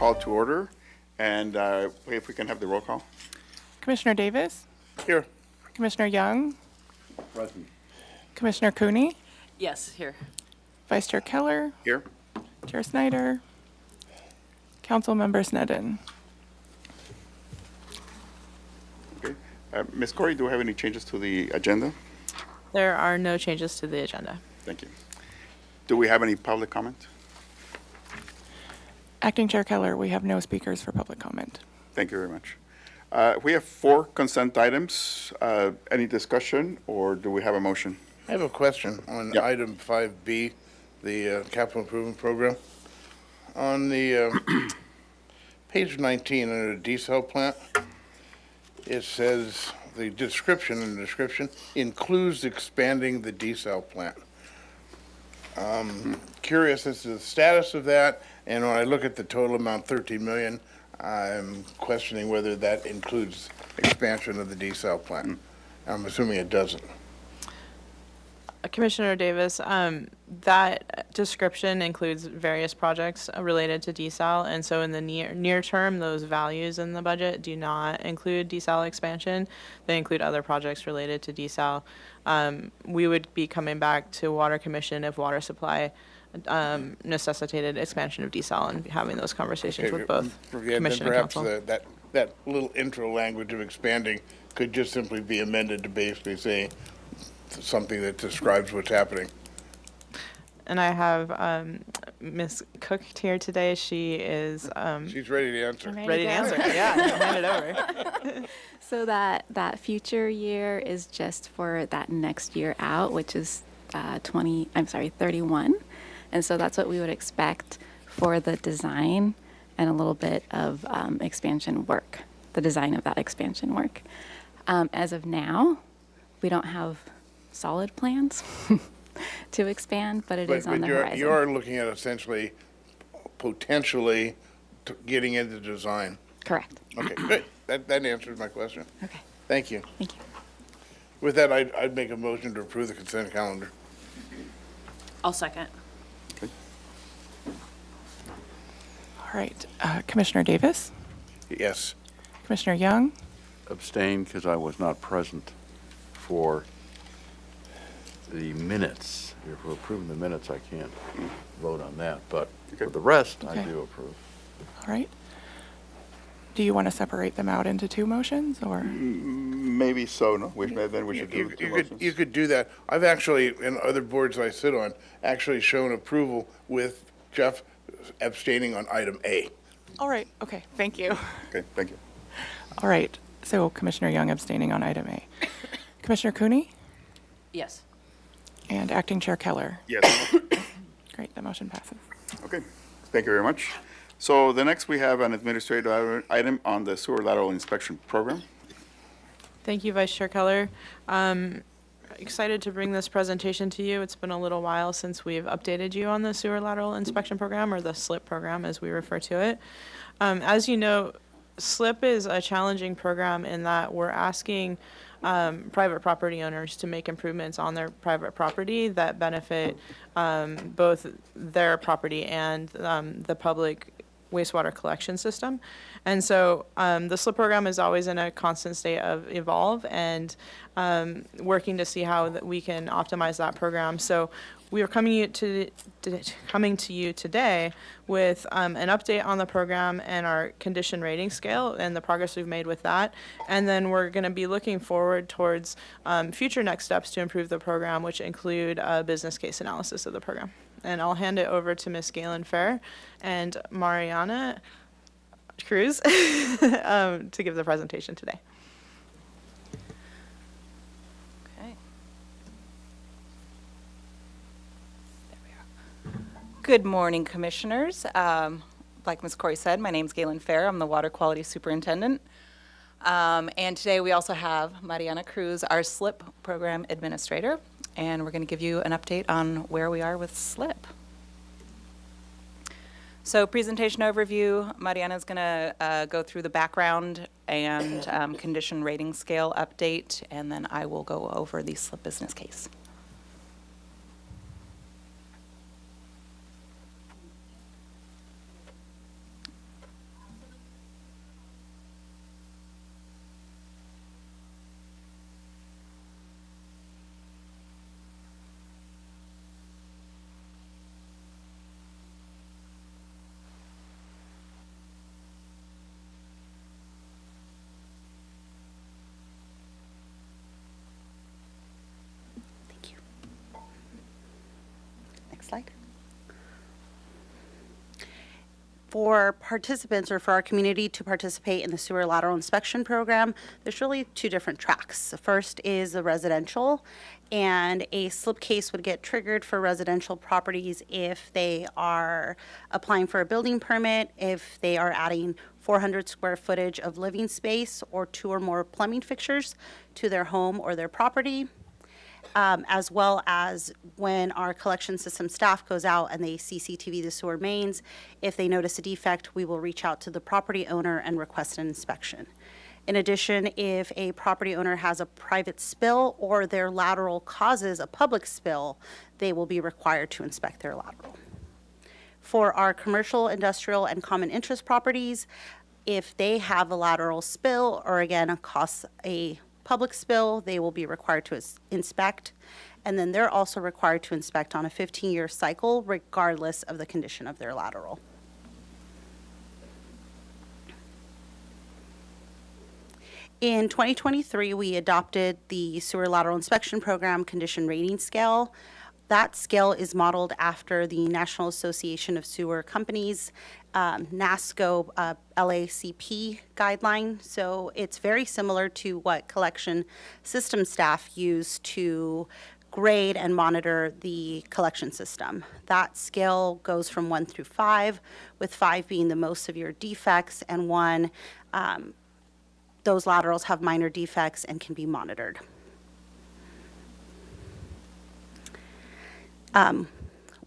call to order, and if we can have the roll call. Commissioner Davis, Here. Commissioner Young, Present. Commissioner Cooney, Yes, here. Vice Chair Keller, Here. Chair Snyder, Council Member Sneddon. Okay. Ms. Corey, do we have any changes to the agenda? There are no changes to the agenda. Thank you. Do we have any public comment? Acting Chair Keller, we have no speakers for public comment. Thank you very much. We have 4 consent items. Any discussion, or do we have a motion? I have a question on Yep. item 5B, the capital improvement program. On the page 19 under the desal plant, it says the description includes expanding the desal plant. Curious as to the status of that, and when I look at the total amount, 13 million, I'm questioning whether that includes expansion of the desal plant. I'm assuming it doesn't. Commissioner Davis, that description includes various projects related to desal, and so in the near term, those values in the budget do not include desal expansion. They include other projects related to desal. We would be coming back to Water Commission if water supply necessitated expansion of desal and having those conversations with both Commission and Council. Perhaps that little intro language of expanding could just simply be amended to basically say something that describes what's happening. And I have Ms. Cook here today. She is She's ready to answer. ready to answer. Yeah, hand it over. So that future year is just for that next year out, which is 31. And so that's what we would expect for the design and a little bit of expansion work, the design of that expansion work. As of now, we don't have solid plans to expand, but it is on the horizon. You're looking at essentially potentially getting into design. Correct. Okay, good. That answers my question. Okay. Thank you. Thank you. With that, I'd make a motion to approve the consent calendar. I'll second. All right, Commissioner Davis, Yes. Commissioner Young, Abstain because I was not present for the minutes. If we're approving the minutes, I can't vote on that, but for the rest, I Okay. do approve. all right. Do you want to separate them out into 2 motions, or? Maybe so, no? Then we should do the 2 motions. You could do that. I've actually, in other boards I sit on, actually shown approval with Jeff abstaining on item A. All right, okay, thank you. Okay, thank you. All right, so Commissioner Young abstaining on item A. Commissioner Cooney Yes. and Acting Chair Keller. Yes. Great, the motion passes. Okay, thank you very much. So the next we have an administrative item on the sewer lateral inspection program. Thank you, Vice Chair Keller. Excited to bring this presentation to you. It's been a little while since we've updated you on the sewer lateral inspection program, or the SLIP program as we refer to it. As you know, SLIP is a challenging program in that we're asking private property owners to make improvements on their private property that benefit both their property and the public wastewater collection system. And so the SLIP program is always in a constant state of evolve and working to see how that we can optimize that program. So we are coming to you today with an update on the program and our condition rating scale and the progress we've made with that. And then we're going to be looking forward towards future next steps to improve the program, which include a business case analysis of the program. And I'll hand it over to Ms. Galen Fair and Mariana Cruz to give the presentation today. Okay. There we are. Good morning, Commissioners. Like Ms. Corey said, my name's Galen Fair. I'm the Water Quality Superintendent. And today we also have Mariana Cruz, our SLIP Program Administrator, and we're going to give you an update on where we are with SLIP. So presentation overview, Mariana's going to go through the background and condition rating scale update, and then I will go over the SLIP business case. slide. For participants or for our community to participate in the sewer lateral inspection program, there's really two different tracks. The first is the residential, and a slip case would get triggered for residential properties if they are applying for a building permit, if they are adding 400 square footage of living space or 2 or more plumbing fixtures to their home or their property. As well as when our collection system staff goes out and they CCTV the sewer mains, if they notice a defect, we will reach out to the property owner and request an inspection. In addition, if a property owner has a private spill or their lateral causes a public spill, they will be required to inspect their lateral. For our commercial, industrial, and common interest properties, if they have a lateral spill or again cause a public spill, they will be required to inspect, and then they're also required to inspect on a 15-year cycle regardless of the condition of their lateral. In 2023, we adopted the Sewer Lateral Inspection Program Condition Rating Scale. That scale is modeled after the National Association of Sewer Companies, NASCO LACP guideline. So it's very similar to what collection system staff use to grade and monitor the collection system. That scale goes from 1 through 5, with 5 being the most severe defects, and 1, those laterals have minor defects and can be monitored.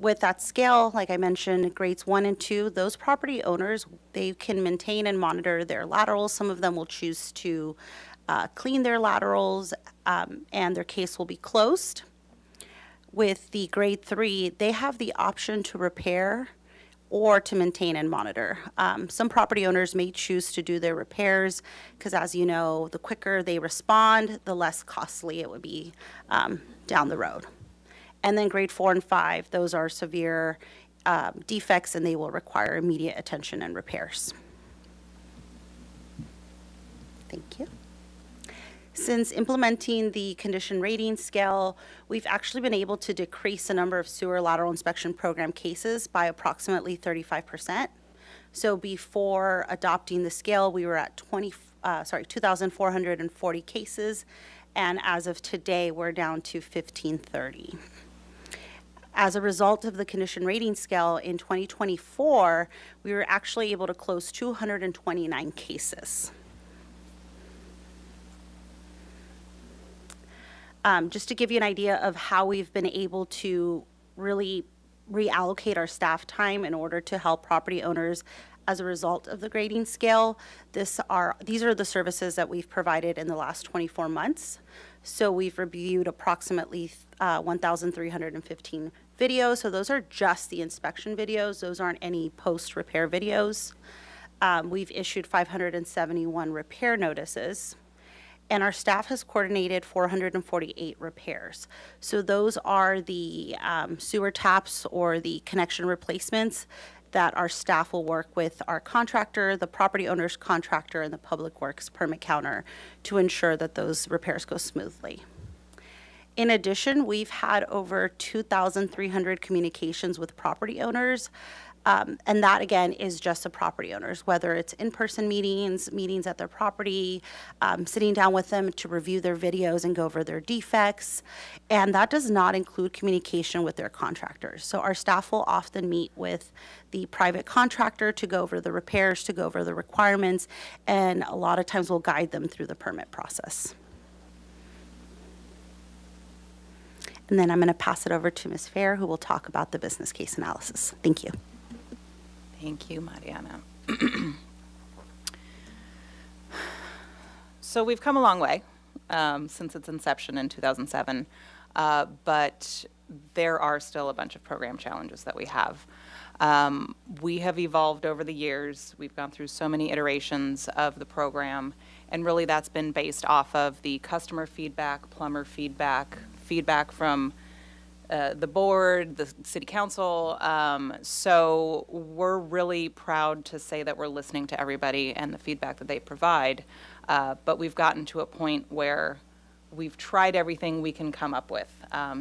With that scale, like I mentioned, grades 1 and 2, those property owners, they can maintain and monitor their laterals. Some of them will choose to clean their laterals, and their case will be closed. With the grade 3, they have the option to repair or to maintain and monitor. Some property owners may choose to do their repairs because, as you know, the quicker they respond, the less costly it would be down the road. And then grade 4 and 5, those are severe defects and they will require immediate attention and repairs. Thank you. Since implementing the condition rating scale, we've actually been able to decrease the number of sewer lateral inspection program cases by approximately 35%. So before adopting the scale, we were at 2,440 cases, and as of today, we're down to 1,530. As a result of the condition rating scale in 2024, we were actually able to close 229 cases. Just to give you an idea of how we've been able to really reallocate our staff time in order to help property owners as a result of the grading scale, these are the services that we've provided in the last 24 months. So we've reviewed approximately 1,315 videos. So those are just the inspection videos. Those aren't any post-repair videos. We've issued 571 repair notices. And our staff has coordinated 448 repairs. So those are the sewer taps or the connection replacements that our staff will work with our contractor, the property owner's contractor, and the public works permit counter to ensure that those repairs go smoothly. In addition, we've had over 2,300 communications with property owners. And that, again, is just the property owners, whether it's in-person meetings, meetings at their property, sitting down with them to review their videos and go over their defects. And that does not include communication with their contractors. So our staff will often meet with the private contractor to go over the repairs, to go over the requirements, and a lot of times we'll guide them through the permit process. And then I'm going to pass it over to Ms. Fair, who will talk about the business case analysis. Thank you. Thank you, Mariana. So we've come a long way since its inception in 2007, but there are still a bunch of program challenges that we have. We have evolved over the years. We've gone through so many iterations of the program, and really that's been based off of the customer feedback, plumber feedback, feedback from the board, the city council. So we're really proud to say that we're listening to everybody and the feedback that they provide. But we've gotten to a point where we've tried everything we can come up with.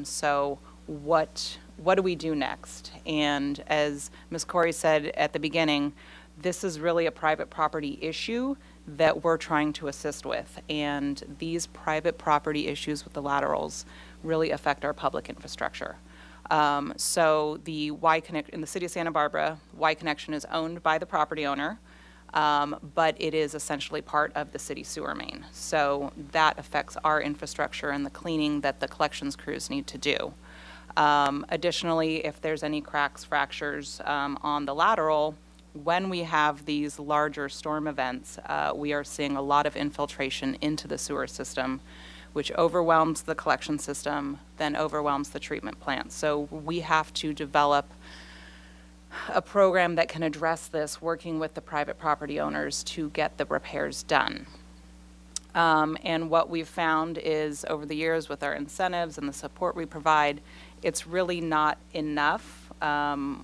So what what do we do next? And as Ms. Corey said at the beginning, this is really a private property issue that we're trying to assist with. And these private property issues with the laterals really affect our public infrastructure. So the Y Connect, in the city of Santa Barbara, Y Connection is owned by the property owner, but it is essentially part of the city sewer main. So that affects our infrastructure and the cleaning that the collections crews need to do. Additionally, if there's any cracks, fractures on the lateral, when we have these larger storm events, we are seeing a lot of infiltration into the sewer system, which overwhelms the collection system, then overwhelms the treatment plant. So we have to develop a program that can address this, working with the private property owners to get the repairs done. And what we've found is over the years with our incentives and the support we provide, it's really not enough.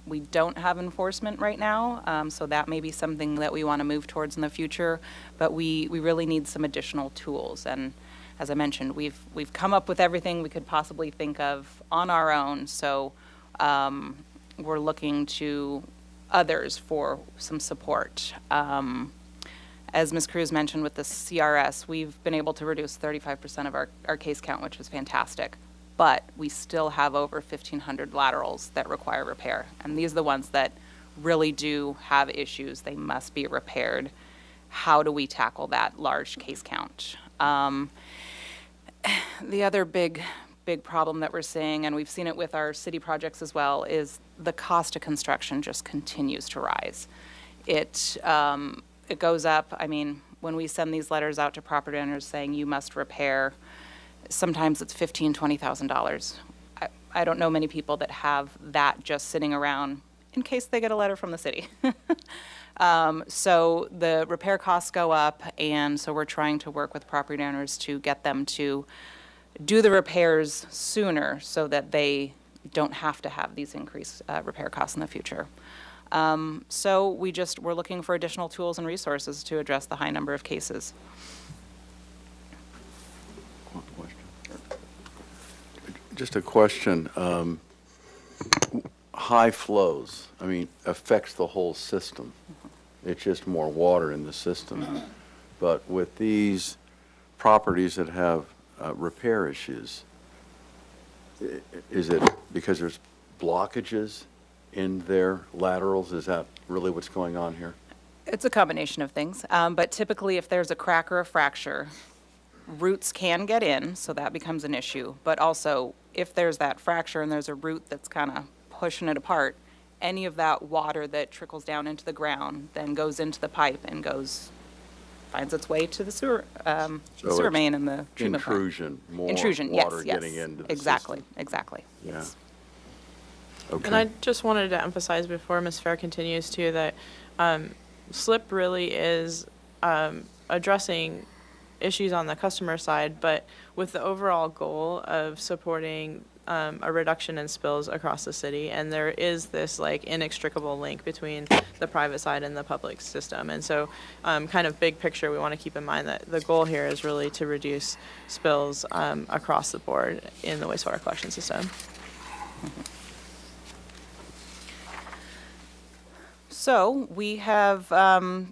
We don't have enforcement right now, so that may be something that we want to move towards in the future, but we really need some additional tools. And as I mentioned, we've come up with everything we could possibly think of on our own, so we're looking to others for some support. As Ms. Cruz mentioned with the CRS, we've been able to reduce 35% of our case count, which is fantastic. But we still have over 1,500 laterals that require repair. And these are the ones that really do have issues. They must be repaired. How do we tackle that large case count? The other big problem that we're seeing, and we've seen it with our city projects as well, is the cost of construction just continues to rise. It goes up. I mean, when we send these letters out to property owners saying you must repair, sometimes it's $15,000, $20,000. I don't know many people that have that just sitting around in case they get a letter from the city. So the repair costs go up, and so we're trying to work with property owners to get them to do the repairs sooner so that they don't have to have these increased repair costs in the future. So we're looking for additional tools and resources to address the high number of cases. Just a question. High flows, I mean, affects the whole system. It's just more water in the system. But with these properties that have repair issues, is it because there's blockages in their laterals? Is that really what's going on here? It's a combination of things, but typically if there's a crack or a fracture, roots can get in, so that becomes an issue. But also, if there's that fracture and there's a root that's kind of pushing it apart, any of that water that trickles down into the ground then goes into the pipe and finds its way to the sewer, sewer main and the treatment plant. Intrusion, more Intrusion, water yes, getting into the exactly, system. exactly. Yeah. Yes. And Okay. I just wanted to emphasize before Ms. Fair continues too, that SLIP really is addressing issues on the customer side, but with the overall goal of supporting a reduction in spills across the city. And there is this like inextricable link between the private side and the public system. And so kind of big picture, we want to keep in mind that the goal here is really to reduce spills across the board in the wastewater collection system. So we have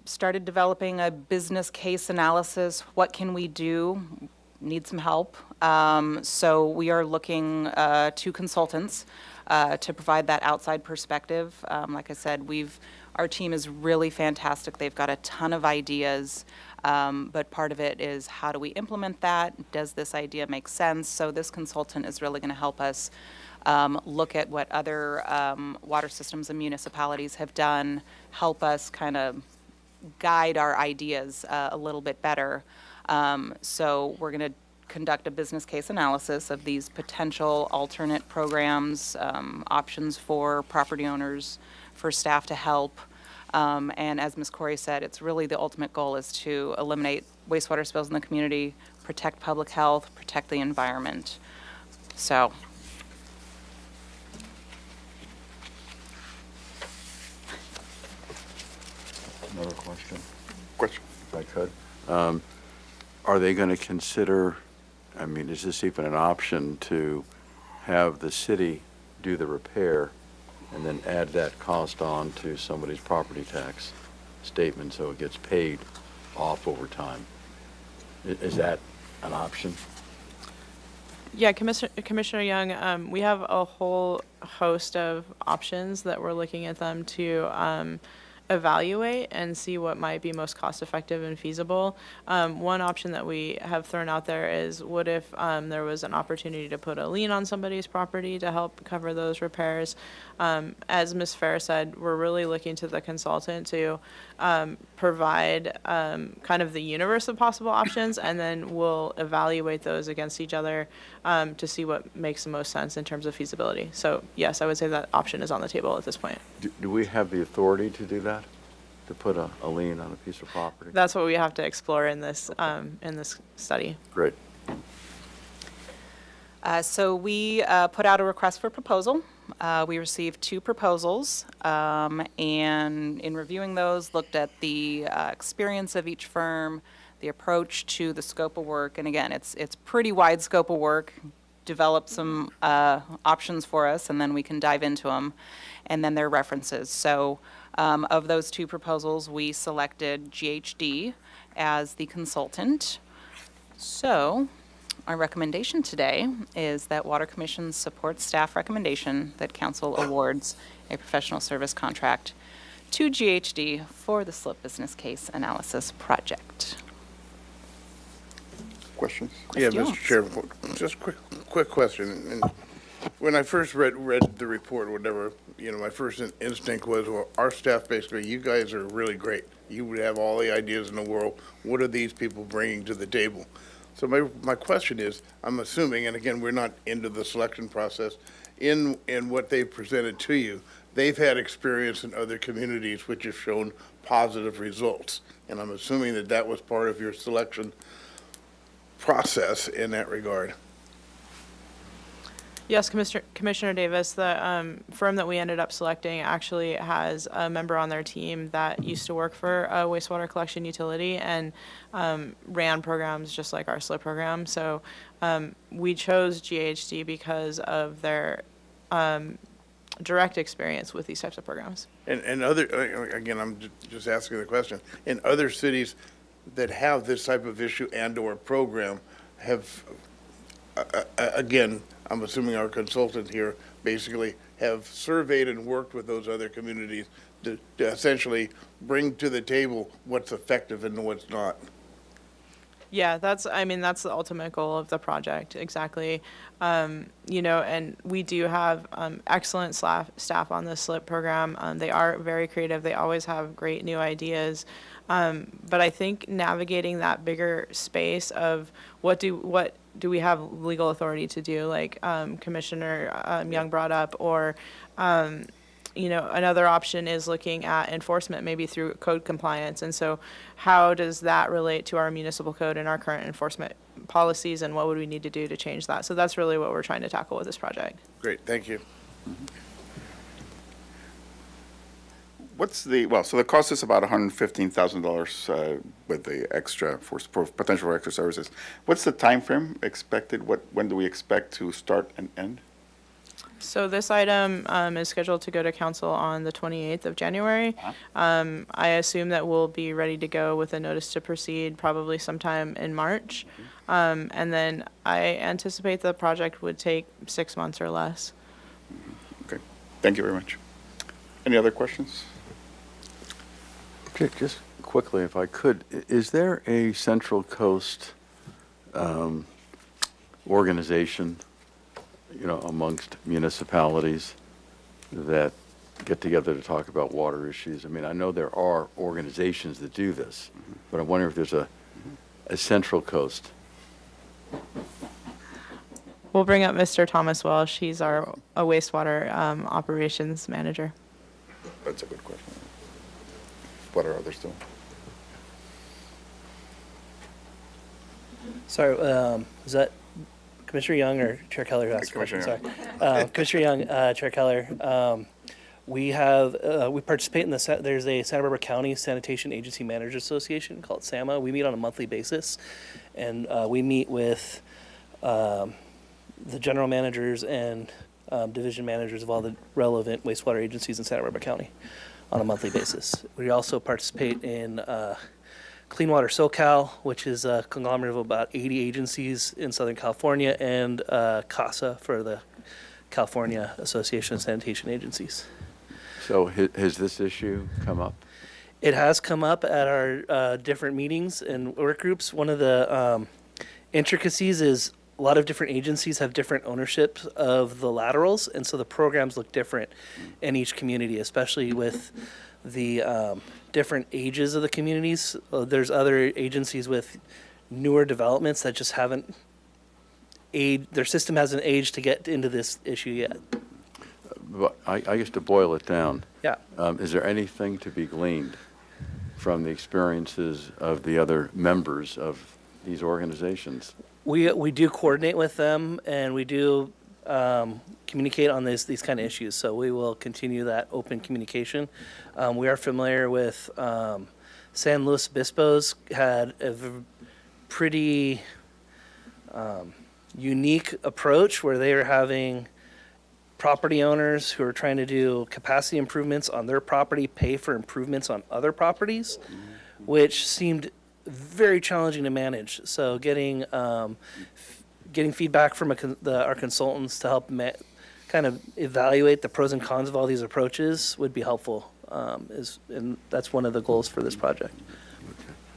started developing a business case analysis. What can we do? Need some help. So we are looking to consultants to provide that outside perspective. Like I said, our team is really fantastic. They've got a ton of ideas, but part of it is how do we implement that? Does this idea make sense? So this consultant is really going to help us look at what other water systems and municipalities have done, help us kind of guide our ideas a little bit better. So we're going to conduct a business case analysis of these potential alternate programs, options for property owners, for staff to help. And as Ms. Corey said, it's really the ultimate goal is to eliminate wastewater spills in the community, protect public health, protect the environment. So. Another question, Question? if I could. Are they going to consider, I mean, is this even an option to have the city do the repair and then add that cost on to somebody's property tax statement so it gets paid off over time. Is that an option? Yeah, Commissioner Young, we have a whole host of options that we're looking at them to evaluate and see what might be most cost-effective and feasible. One option that we have thrown out there is, what if there was an opportunity to put a lien on somebody's property to help cover those repairs? As Ms. Fair said, we're really looking to the consultant to provide kind of the universe of possible options, and then we'll evaluate those against each other to see what makes the most sense in terms of feasibility. So yes, I would say that option is on the table at this point. Do we have the authority to do that? To put a lien on a piece of property? That's what we have to explore in this study. Great. So we put out a request for proposal. We received 2 proposals, and in reviewing those, looked at the experience of each firm, the approach to the scope of work, and again, it's pretty wide scope of work. Developed some options for us, and then we can dive into them, and then their references. So of those 2 proposals, we selected GHD as the consultant. So our recommendation today is that Water Commission supports staff recommendation that council awards a professional service contract to GHD for the slip business case analysis project. Questions? Yeah, Questions? Mr. Chairman, just quick question. And when I first read the report or whatever, my first instinct was, well, our staff basically, you guys are really great. You would have all the ideas in the world. What are these people bringing to the table? So my question is, I'm assuming, and again, we're not into the selection process, in what they've presented to you, they've had experience in other communities which have shown positive results. And I'm assuming that was part of your selection process in that regard. Yes, Commissioner Davis, the firm that we ended up selecting actually has a member on their team that used to work for a wastewater collection utility and ran programs just like our SLIP program. So we chose GHD because of their direct experience with these types of programs. And other, again, I'm just asking the question, in other cities that have this type of issue and/or program have, again, I'm assuming our consultant here basically have surveyed and worked with those other communities to essentially bring to the table what's effective and what's not. Yeah, that's the ultimate goal of the project, exactly. And we do have excellent staff on the SLIP program. They are very creative. They always have great new ideas. But I think navigating that bigger space of what do we have legal authority to do, like Commissioner Young brought up, or another option is looking at enforcement, maybe through code compliance. And so how does that relate to our municipal code and our current enforcement policies, and what would we need to do to change that? So that's really what we're trying to tackle with this project. Great, thank you. So the cost is about $115,000 with the extra for potential extra services. What's the time frame expected? When do we expect to start and end? So this item is scheduled to go to council on the 28th of January. I assume that we'll be ready to go with a notice to proceed probably sometime in March. And then I anticipate the project would take 6 months or less. Okay, thank you very much. Any other questions? Okay, just quickly, if I could, is there a Central Coast organization, amongst municipalities that get together to talk about water issues? I mean, I know there are organizations that do this, but I'm wondering if there's a Central Coast. We'll bring up Mr. Thomas Welsh. He's our wastewater operations manager. That's a good question. What are others doing? Sorry, is that Commissioner Young or Chair Keller who asked the question? Sorry. Commissioner Young, Chair Keller, we participate in there's a Santa Barbara County Sanitation Agency Managers Association called SAMA. We meet on a monthly basis, and we meet with the general managers and division managers of all the relevant wastewater agencies in Santa Barbara County on a monthly basis. We also participate in Clean Water SoCal, which is a conglomerate of about 80 agencies in Southern California, and CASA for the California Association of Sanitation Agencies. So has this issue come up? It has come up at our different meetings and work groups. One of the intricacies is a lot of different agencies have different ownerships of the laterals, and so the programs look different in each community, especially with the different ages of the communities. There's other agencies with newer developments that just haven't their system hasn't aged to get into this issue yet. But I guess to boil it down, Yeah. is there anything to be gleaned from the experiences of the other members of these organizations? We do coordinate with them, and we do communicate on these kind of issues. So we will continue that open communication. We are familiar with San Luis Obispo's had a pretty unique approach where they are having property owners who are trying to do capacity improvements on their property pay for improvements on other properties, which seemed very challenging to manage. So getting feedback from our consultants to help kind of evaluate the pros and cons of all these approaches would be helpful. And that's one of the goals for this project.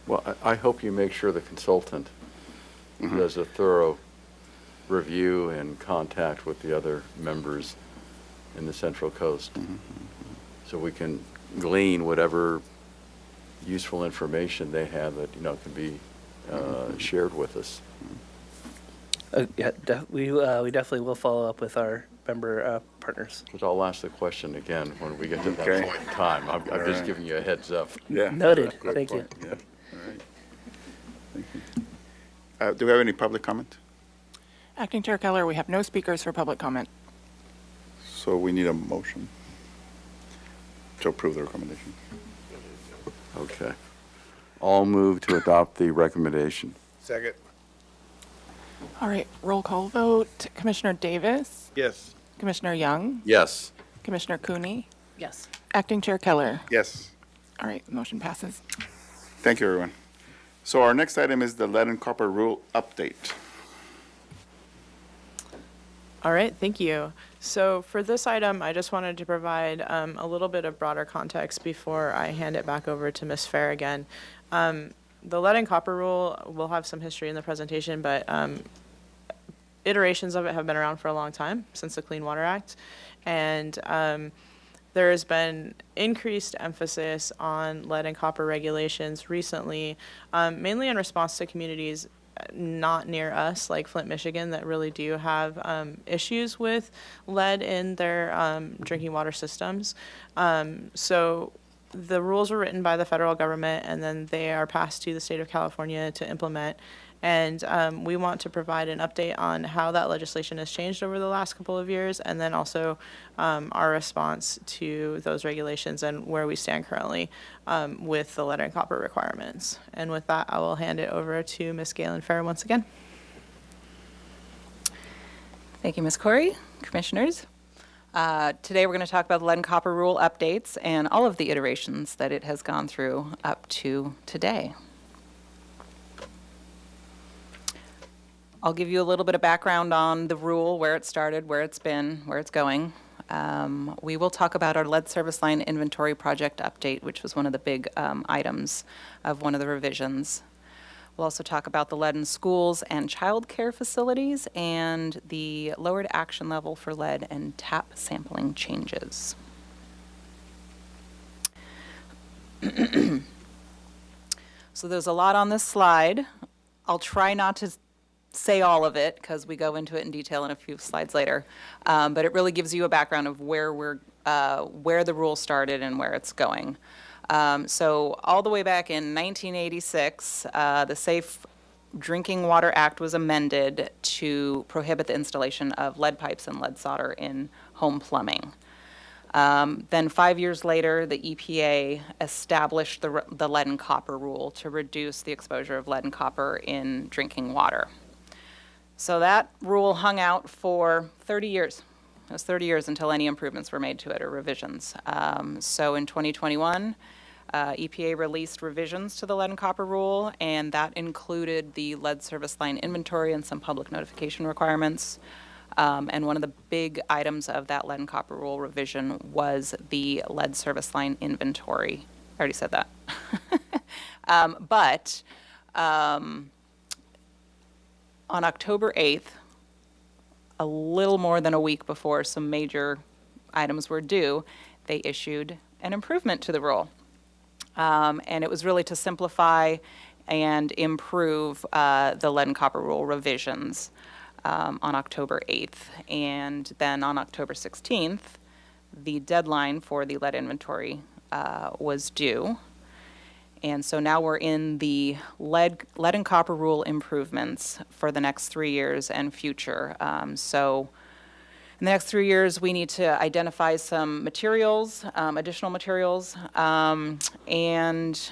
Well, I hope you make sure the consultant does a thorough review and contact with the other members in the Central Coast, so we can glean whatever useful information they have that can be shared with us. Yeah, we definitely will follow up with our member partners. But I'll ask the question again when we get to that Okay. point in time. I'm just giving you a heads up. Yeah. Noted. Good Thank you. point. Yeah, all right. Thank you. Do we have any public comment? Acting Chair Keller, we have no speakers for public comment. So we need a motion to approve the recommendation. Okay. I'll move to adopt the recommendation. Second. All right, roll call vote. Commissioner Davis, Yes. Commissioner Young, Yes. Commissioner Cooney, Yes. Acting Chair Keller. Yes. All right, motion passes. Thank you, everyone. So our next item is the lead and copper rule update. All right, thank you. So for this item, I just wanted to provide a little bit of broader context before I hand it back over to Ms. Fair again. The lead and copper rule will have some history in the presentation, but iterations of it have been around for a long time, since the Clean Water Act. And there has been increased emphasis on lead and copper regulations recently, mainly in response to communities not near us, like Flint, Michigan, that really do have issues with lead in their drinking water systems. So the rules were written by the federal government, and then they are passed to the state of California to implement. And we want to provide an update on how that legislation has changed over the last couple of years, and then also our response to those regulations and where we stand currently with the lead and copper requirements. And with that, I will hand it over to Ms. Galen Fair once again. Thank you, Ms. Corey. Commissioners. Today we're going to talk about the lead and copper rule updates and all of the iterations that it has gone through up to today. I'll give you a little bit of background on the rule, where it started, where it's been, where it's going. We will talk about our lead service line inventory project update, which was one of the big items of one of the revisions. We'll also talk about the lead in schools and child care facilities and the lowered action level for lead and tap sampling changes. So there's a lot on this slide. I'll try not to say all of it because we go into it in detail in a few slides later. But it really gives you a background of where the rule started and where it's going. So all the way back in 1986, the Safe Drinking Water Act was amended to prohibit the installation of lead pipes and lead solder in home plumbing. Then 5 years later, the EPA established the lead and copper rule to reduce the exposure of lead and copper in drinking water. So that rule hung out for 30 years. It was 30 years until any improvements were made to it or revisions. So in 2021, EPA released revisions to the lead and copper rule, and that included the lead service line inventory and some public notification requirements. And one of the big items of that lead and copper rule revision was the lead service line inventory. I already said that. But on October 8th, a little more than a week before some major items were due, they issued an improvement to the rule. And it was really to simplify and improve the lead and copper rule revisions on October 8th. And then on October 16th, the deadline for the lead inventory was due. And so now we're in the lead and copper rule improvements for the next 3 years and future. So in the next 3 years, we need to identify some materials, additional materials, and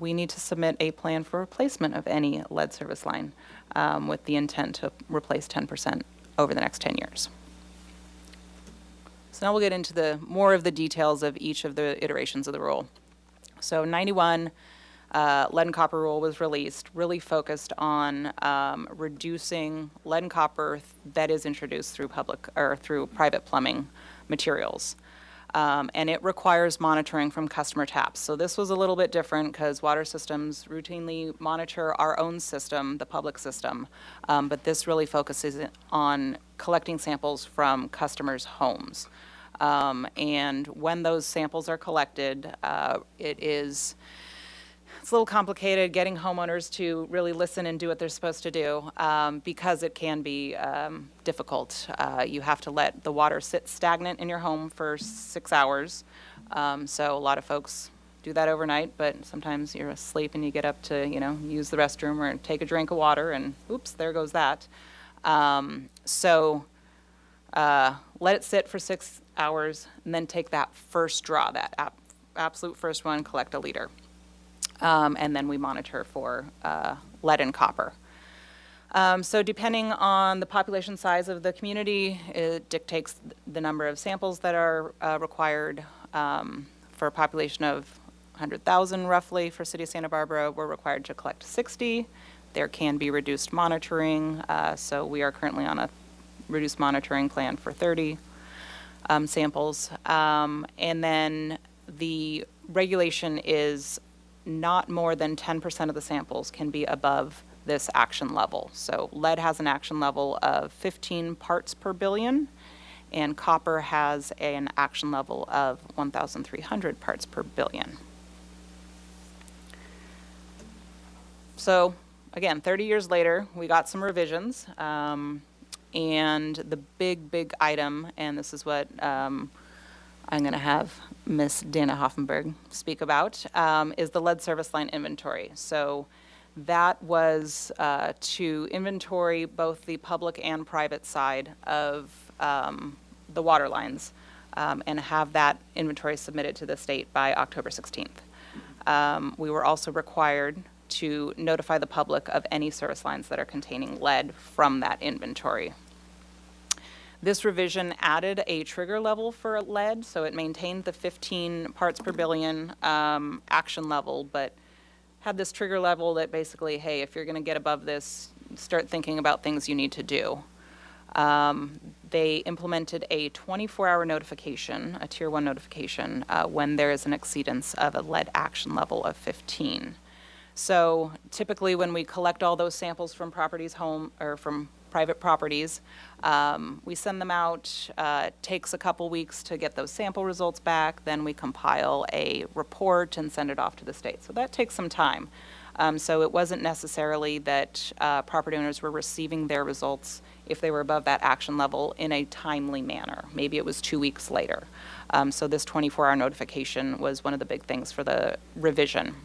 we need to submit a plan for replacement of any lead service line with the intent to replace 10% over the next 10 years. So now we'll get into the more of the details of each of the iterations of the rule. So 91, lead and copper rule was released, really focused on reducing lead and copper that is introduced through public or through private plumbing materials. And it requires monitoring from customer taps. So this was a little bit different because water systems routinely monitor our own system, the public system. But this really focuses on collecting samples from customers' homes. And when those samples are collected, it's a little complicated getting homeowners to really listen and do what they're supposed to do because it can be difficult. You have to let the water sit stagnant in your home for 6 hours. So a lot of folks do that overnight, but sometimes you're asleep and you get up to, use the restroom or take a drink of water and oops, there goes that. Let it sit for 6 hours and then take that first draw, that absolute first one, collect a liter. And then we monitor for lead and copper. So depending on the population size of the community, it dictates the number of samples that are required. For a population of 100,000 roughly for City of Santa Barbara, we're required to collect 60. There can be reduced monitoring, so we are currently on a reduced monitoring plan for 30 samples. And then the regulation is not more than 10% of the samples can be above this action level. So lead has an action level of 15 parts per billion, and copper has an action level of 1,300 parts per billion. So again, 30 years later, we got some revisions, and the big item, and this is what I'm going to have Ms. Dana Hoffenberg speak about, is the lead service line inventory. So that was to inventory both the public and private side of the water lines and have that inventory submitted to the state by October 16th. We were also required to notify the public of any service lines that are containing lead from that inventory. This revision added a trigger level for lead, so it maintained the 15 parts per billion action level, but had this trigger level that basically, hey, if you're going to get above this, start thinking about things you need to do. They implemented a 24-hour notification, a Tier 1 notification, when there is an exceedance of a lead action level of 15. So typically when we collect all those samples from from private properties, we send them out. It takes a couple weeks to get those sample results back. Then we compile a report and send it off to the state. So that takes some time. So it wasn't necessarily that property owners were receiving their results if they were above that action level in a timely manner. Maybe it was 2 weeks later. So this 24-hour notification was one of the big things for the revision.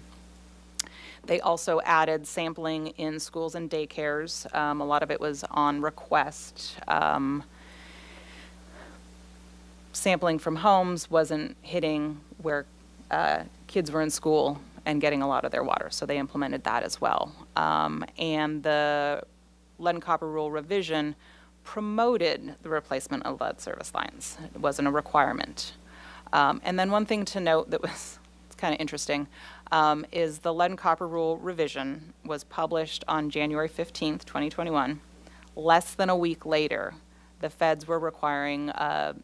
They also added sampling in schools and daycares. A lot of it was on request. Sampling from homes wasn't hitting where kids were in school and getting a lot of their water, so they implemented that as well. And the lead and copper rule revision promoted the replacement of lead service lines. It wasn't a requirement. And then one thing to note that was kind of interesting is the lead and copper rule revision was published on January 15th, 2021. Less than a week later, the feds were requiring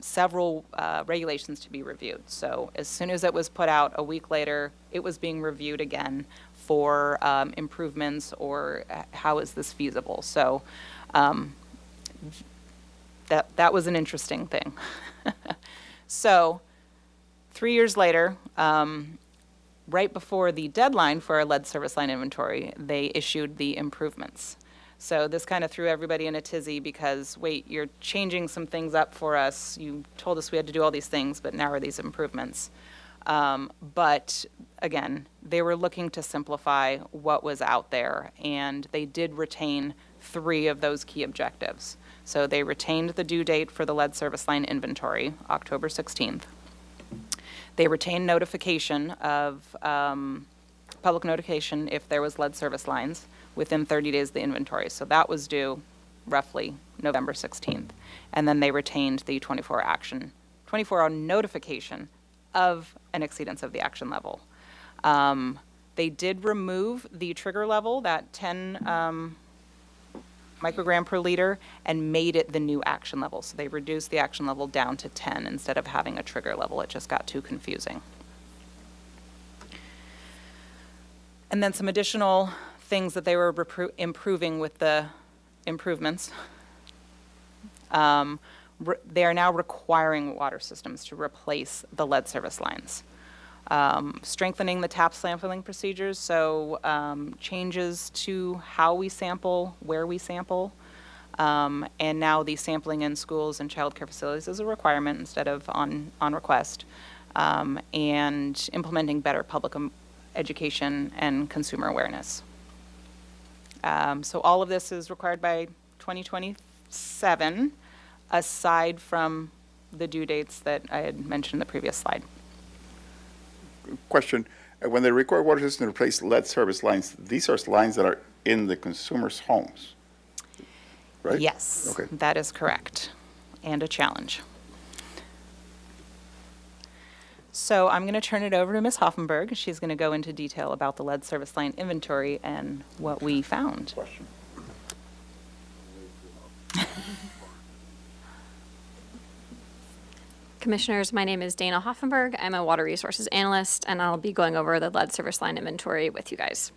several regulations to be reviewed. So as soon as it was put out, a week later, it was being reviewed again for improvements or how is this feasible. So that was an interesting thing. So 3 years later, right before the deadline for our lead service line inventory, they issued the improvements. So this kind of threw everybody in a tizzy because, wait, you're changing some things up for us. You told us we had to do all these things, but now are these improvements. But again, they were looking to simplify what was out there, and they did retain 3 of those key objectives. So they retained the due date for the lead service line inventory, October 16th. They retained notification of public notification if there was lead service lines within 30 days of the inventory. So that was due roughly November 16th. And then they retained the 24-hour notification of an exceedance of the action level. They did remove the trigger level, that 10 microgram per liter, and made it the new action level. So they reduced the action level down to 10 instead of having a trigger level. It just got too confusing. And then some additional things that they were improving with the improvements. They are now requiring water systems to replace the lead service lines. Strengthening the tap sampling procedures, so changes to how we sample, where we sample, and now the sampling in schools and child care facilities is a requirement instead of on request, and implementing better public education and consumer awareness. So all of this is required by 2027, aside from the due dates that I had mentioned in the previous slide. Question, when they require water systems to replace lead service lines, these are lines that are in the consumers' homes, right? Yes, Okay. that is correct, and a challenge. So I'm going to turn it over to Ms. Hoffenberg. She's going to go into detail about the lead service line inventory and what we found. Question. Commissioners, my name is Dana Hoffenberg. I'm a water resources analyst, and I'll be going over the lead service line inventory with you guys.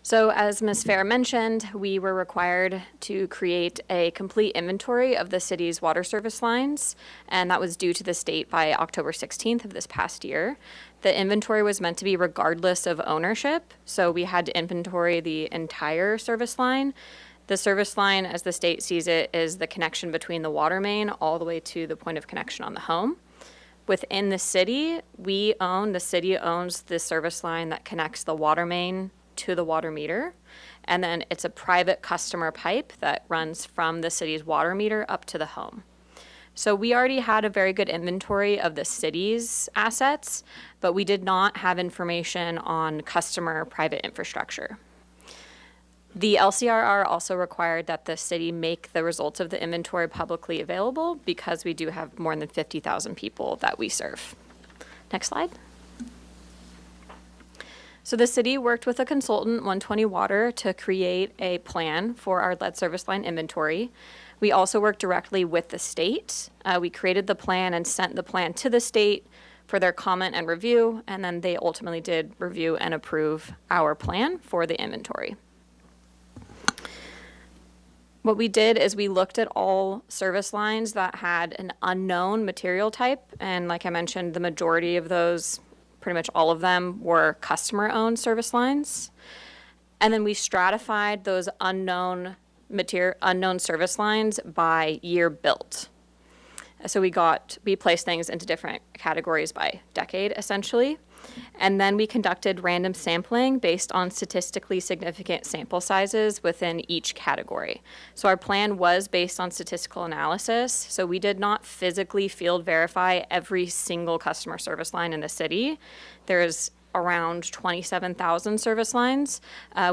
So as Ms. Fair mentioned, we were required to create a complete inventory of the city's water service lines, and that was due to the state by October 16th of this past year. The inventory was meant to be regardless of ownership, so we had to inventory the entire service line. The service line, as the state sees it, is the connection between the water main all the way to the point of connection on the home. Within the city owns the service line that connects the water main to the water meter. And then it's a private customer pipe that runs from the city's water meter up to the home. So we already had a very good inventory of the city's assets, but we did not have information on customer private infrastructure. The LCRR also required that the city make the results of the inventory publicly available because we do have more than 50,000 people that we serve. Next slide. So the city worked with a consultant, 120 Water, to create a plan for our lead service line inventory. We also worked directly with the state. We created the plan and sent the plan to the state for their comment and review, and then they ultimately did review and approve our plan for the inventory. What we did is we looked at all service lines that had an unknown material type, and like I mentioned, the majority of those, pretty much all of them, were customer-owned service lines. And then we stratified those unknown service lines by year built. So we placed things into different categories by decade, essentially. And then we conducted random sampling based on statistically significant sample sizes within each category. So our plan was based on statistical analysis. So we did not physically field verify every single customer service line in the city. There's around 27,000 service lines.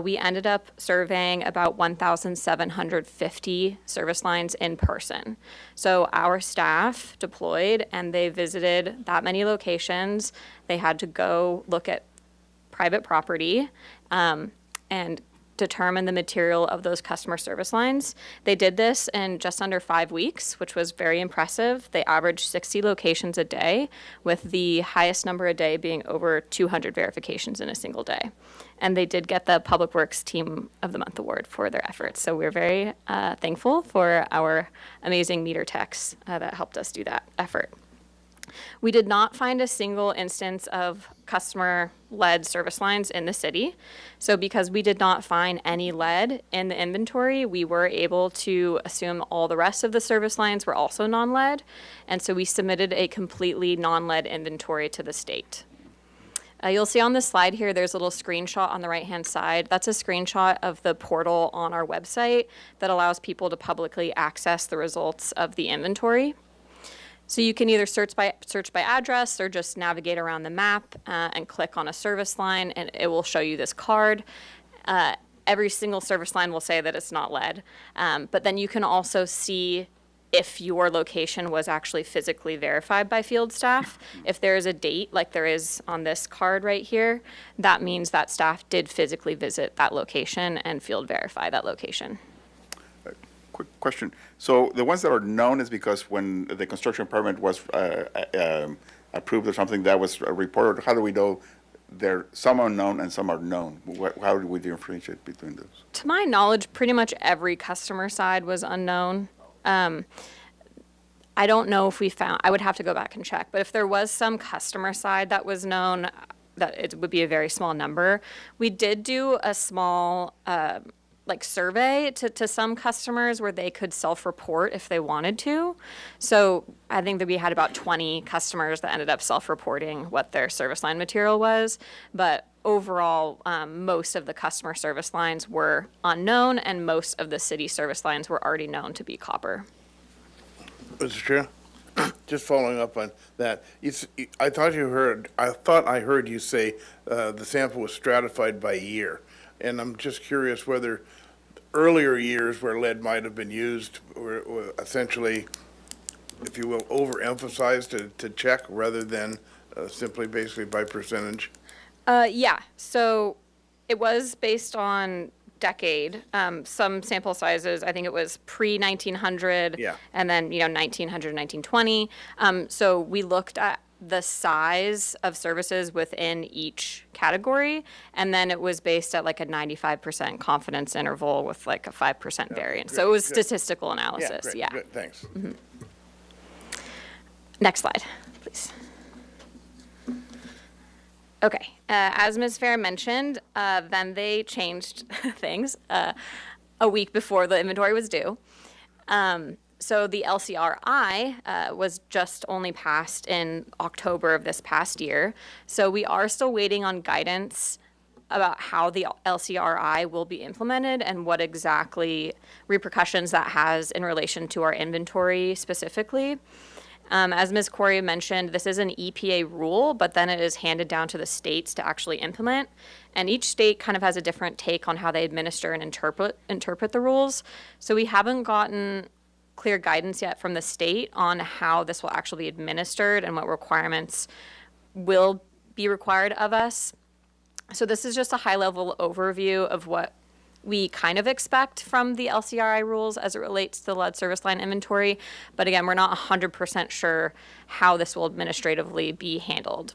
We ended up surveying about 1,750 service lines in person. So our staff deployed and they visited that many locations. They had to go look at private property and determine the material of those customer service lines. They did this in just under 5 weeks, which was very impressive. They averaged 60 locations a day, with the highest number a day being over 200 verifications in a single day. And they did get the Public Works Team of the Month award for their efforts. So we're very thankful for our amazing meter techs that helped us do that effort. We did not find a single instance of customer-led service lines in the city. So because we did not find any lead in the inventory, we were able to assume all the rest of the service lines were also non-lead. And so we submitted a completely non-lead inventory to the state. You'll see on this slide here, there's a little screenshot on the right-hand side. That's a screenshot of the portal on our website that allows people to publicly access the results of the inventory. So you can either search by address or just navigate around the map and click on a service line, and it will show you this card. Every single service line will say that it's not lead, but then you can also see if your location was actually physically verified by field staff. If there is a date, like there is on this card right here, that means that staff did physically visit that location and field verify that location. Quick question. So the ones that are known is because when the construction permit was approved or something, that was reported. How do we know some are known and some are known? How do we differentiate between those? To my knowledge, pretty much every customer side was unknown. I don't know if we found, I would have to go back and check, but if there was some customer side that was known, that it would be a very small number. We did do a small survey to some customers where they could self-report if they wanted to. So I think that we had about 20 customers that ended up self-reporting what their service line material was. But overall, most of the customer service lines were unknown, and most of the city service lines were already known to be copper. Mr. Chair, just following up on that, I thought I heard you say the sample was stratified by year. And I'm just curious whether earlier years where lead might have been used were essentially, if you will, overemphasized to check rather than simply basically by percentage? Yeah, so it was based on decade. Some sample sizes, I think it was pre-1900, Yeah. and then 1900, 1920. So we looked at the size of services within each category, and then it was based at like a 95% confidence interval with like a 5% variance. So it was statistical analysis. Great, Yeah. good, thanks. Mm-hmm. Next slide, please. Okay, as Ms. Fair mentioned, then they changed things a week before the inventory was due. So the LCRI was just only passed in October of this past year. So we are still waiting on guidance about how the LCRI will be implemented and what exactly repercussions that has in relation to our inventory specifically. As Ms. Corey mentioned, this is an EPA rule, but then it is handed down to the states to actually implement. And each state kind of has a different take on how they administer and interpret the rules. So we haven't gotten clear guidance yet from the state on how this will actually be administered and what requirements will be required of us. So this is just a high-level overview of what we kind of expect from the LCRI rules as it relates to the lead service line inventory. But again, we're not 100% sure how this will administratively be handled.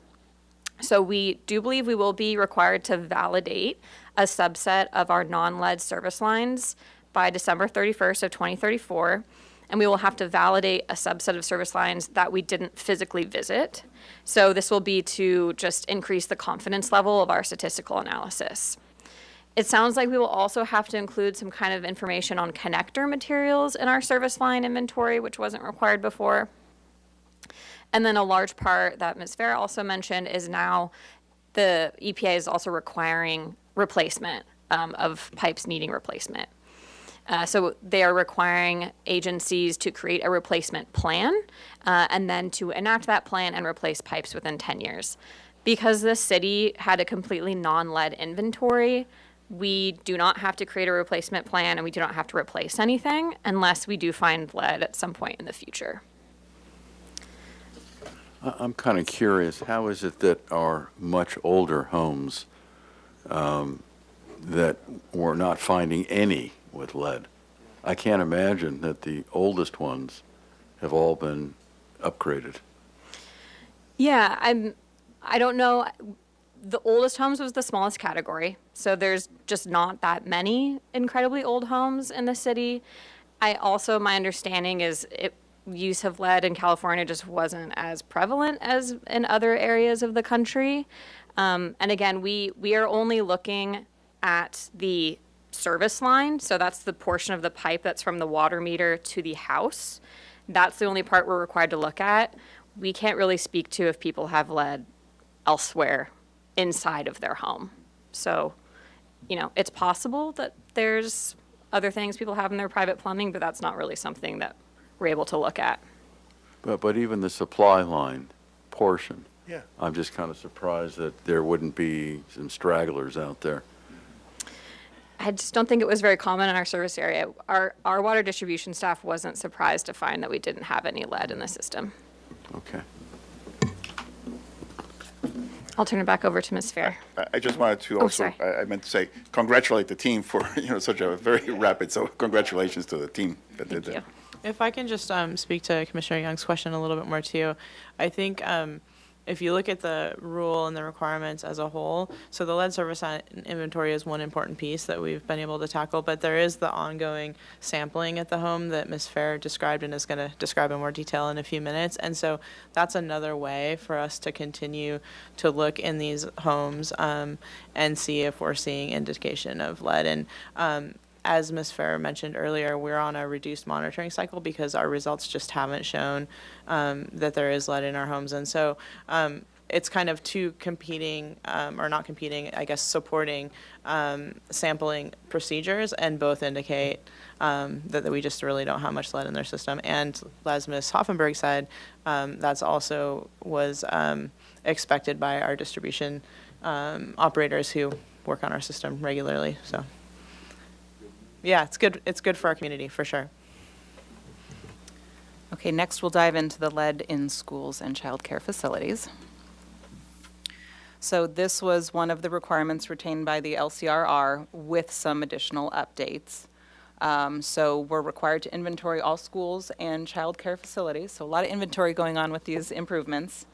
So we do believe we will be required to validate a subset of our non-lead service lines by December 31st of 2034. And we will have to validate a subset of service lines that we didn't physically visit. So this will be to just increase the confidence level of our statistical analysis. It sounds like we will also have to include some kind of information on connector materials in our service line inventory, which wasn't required before. And then a large part that Ms. Fair also mentioned is now the EPA is also requiring replacement of pipes needing replacement. So they are requiring agencies to create a replacement plan and then to enact that plan and replace pipes within 10 years. Because the city had a completely non-lead inventory, we do not have to create a replacement plan and we do not have to replace anything unless we do find lead at some point in the future. I'm kind of curious, how is it that our much older homes that we're not finding any with lead? I can't imagine that the oldest ones have all been upgraded. Yeah, I don't know. The oldest homes was the smallest category, so there's just not that many incredibly old homes in the city. My understanding is use of lead in California just wasn't as prevalent as in other areas of the country. And again, we are only looking at the service line, so that's the portion of the pipe that's from the water meter to the house. That's the only part we're required to look at. We can't really speak to if people have lead elsewhere inside of their home. So, it's possible that there's other things people have in their private plumbing, but that's not really something that we're able to look at. But even the supply line portion, Yeah. I'm just kind of surprised that there wouldn't be some stragglers out there. I just don't think it was very common in our service area. Our water distribution staff wasn't surprised to find that we didn't have any lead in the system. Okay. I'll turn it back over to Ms. Fair. I just wanted to Oh, also, sorry. I meant to say, congratulate the team for, such a very rapid, so congratulations to the team that did Thank that. you. If I can just speak to Commissioner Young's question a little bit more too, I think if you look at the rule and the requirements as a whole, so the lead service inventory is one important piece that we've been able to tackle, but there is the ongoing sampling at the home that Ms. Fair described and is going to describe in more detail in a few minutes. And so that's another way for us to continue to look in these homes and see if we're seeing indication of lead. And as Ms. Fair mentioned earlier, we're on a reduced monitoring cycle because our results just haven't shown that there is lead in our homes. And so it's kind of two competing, or not competing, I guess, supporting sampling procedures, and both indicate that we just really don't have much lead in their system. And as Ms. Hoffenberg said, that's also was expected by our distribution operators who work on our system regularly, so. Yeah, it's good. It's good for our community, for sure. Okay, next we'll dive into the lead in schools and childcare facilities. So this was one of the requirements retained by the LCRR with some additional updates. So we're required to inventory all schools and childcare facilities. So a lot of inventory going on with these improvements,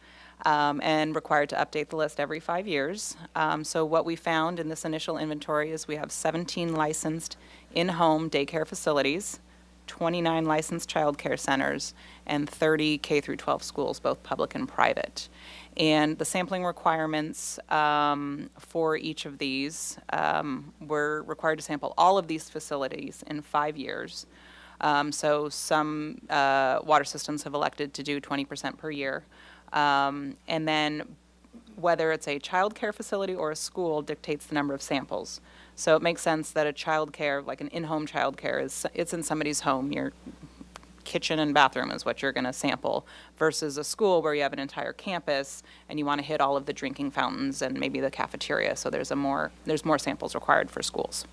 and required to update the list every 5 years. So what we found in this initial inventory is we have 17 licensed in-home daycare facilities, 29 licensed childcare centers, and 30 K through 12 schools, both public and private. And the sampling requirements for each of these, we're required to sample all of these facilities in 5 years. So some water systems have elected to do 20% per year. And then whether it's a child care facility or a school dictates the number of samples. So it makes sense that a child care, like an in-home child care, it's in somebody's home. Your kitchen and bathroom is what you're going to sample, versus a school where you have an entire campus and you want to hit all of the drinking fountains and maybe the cafeteria. So there's more samples required for schools.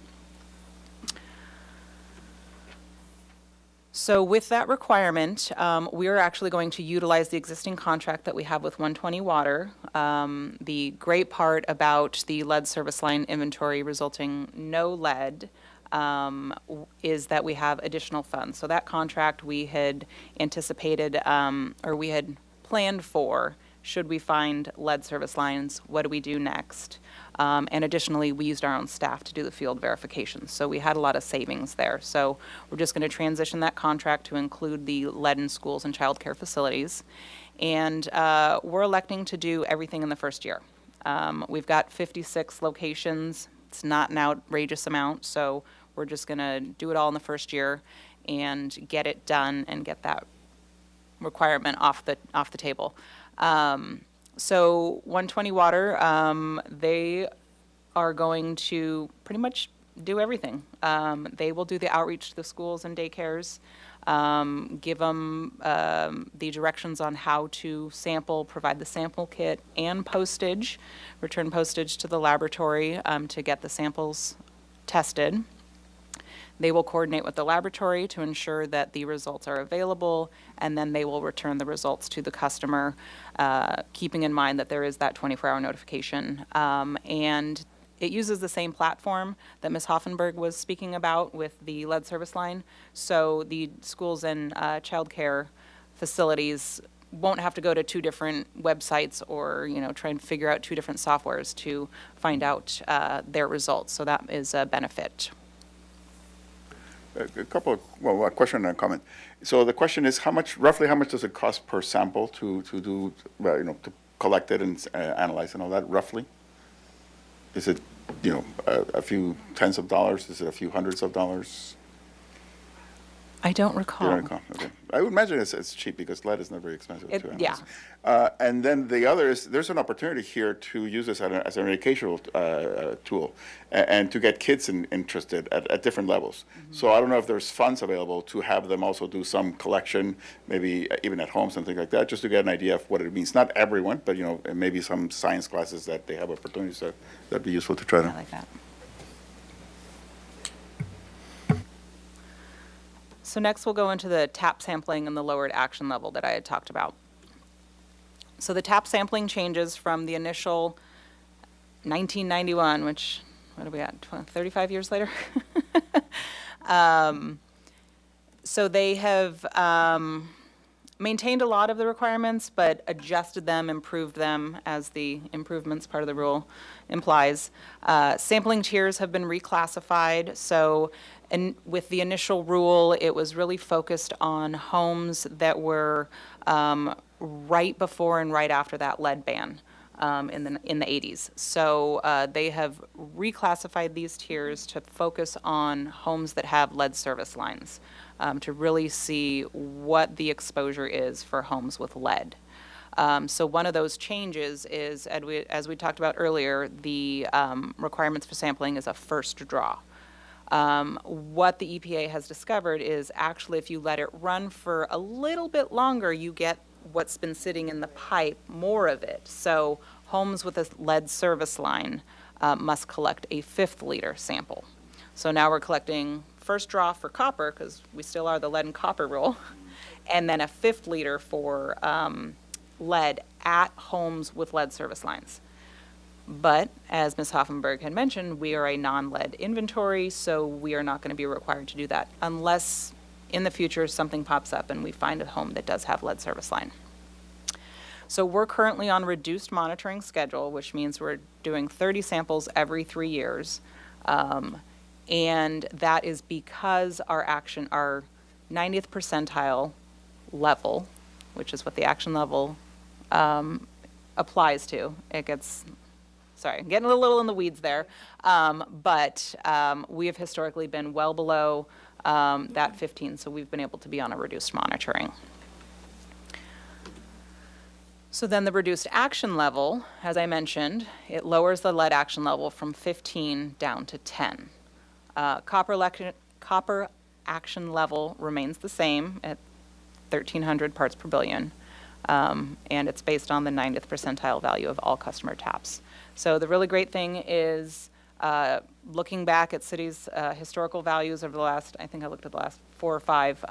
So with that requirement, we are actually going to utilize the existing contract that we have with 120 Water. The great part about the lead service line inventory resulting no lead is that we have additional funds. So that contract we had anticipated, or we had planned for, should we find lead service lines, what do we do next? And additionally, we used our own staff to do the field verifications. So we had a lot of savings there. So we're just going to transition that contract to include the lead in schools and child care facilities. And we're electing to do everything in the first year. We've got 56 locations. It's not an outrageous amount, so we're just going to do it all in the first year and get it done and get that requirement off the table. So 120 Water, they are going to pretty much do everything. They will do the outreach to the schools and daycares. give them the directions on how to sample, provide the sample kit and postage, return postage to the laboratory to get the samples tested. They will coordinate with the laboratory to ensure that the results are available, and then they will return the results to the customer, keeping in mind that there is that 24-hour notification. And it uses the same platform that Ms. Hoffenberg was speaking about with the lead service line. So the schools and childcare facilities won't have to go to two different websites or, try and figure out two different softwares to find out their results. So that is a benefit. A couple of, well, a question and a comment. So the question is, roughly how much does it cost per sample to do, to collect it and analyze and all that, roughly? Is it, a few tens of dollars? Is it a few hundreds of dollars? I don't You recall. don't recall? Okay. I would imagine it's cheap because lead is not very expensive to analyze. Yeah. And then the other is, there's an opportunity here to use this as an educational tool and to get kids interested at different levels. So I don't know if there's funds available to have them also do some collection, maybe even at home, something like that, just to get an idea of what it means. Not everyone, but maybe some science classes that they have opportunities that'd be useful to try to. I like that. So next we'll go into the tap sampling and the lowered action level that I had talked about. So the tap sampling changes from the initial 1991, which, what are we at, 35 years later? So they have maintained a lot of the requirements, but adjusted them, improved them, as the improvements part of the rule implies. Sampling tiers have been reclassified, so with the initial rule, it was really focused on homes that were right before and right after that lead ban in the 80s. So they have reclassified these tiers to focus on homes that have lead service lines, to really see what the exposure is for homes with lead. So one of those changes is, as we talked about earlier, the requirements for sampling is a first draw. What the EPA has discovered is actually if you let it run for a little bit longer, you get what's been sitting in the pipe, more of it. So homes with a lead service line must collect a 5th liter sample. So now we're collecting first draw for copper, because we still are the lead and copper rule, and then a 5th liter for lead at homes with lead service lines. But as Ms. Hoffenberg had mentioned, we are a non-lead inventory, so we are not going to be required to do that unless in the future something pops up and we find a home that does have lead service line. So we're currently on reduced monitoring schedule, which means we're doing 30 samples every 3 years. And that is because our 90th percentile level, which is what the action level applies to. Sorry, I'm getting a little in the weeds there. But we have historically been well below that 15, so we've been able to be on a reduced monitoring. So then the reduced action level, as I mentioned, it lowers the lead action level from 15 down to 10. Copper action level remains the same at 1,300 parts per billion, and it's based on the 90th percentile value of all customer taps. So the really great thing is looking back at cities' historical values over the last, I think I looked at the last 4 or 5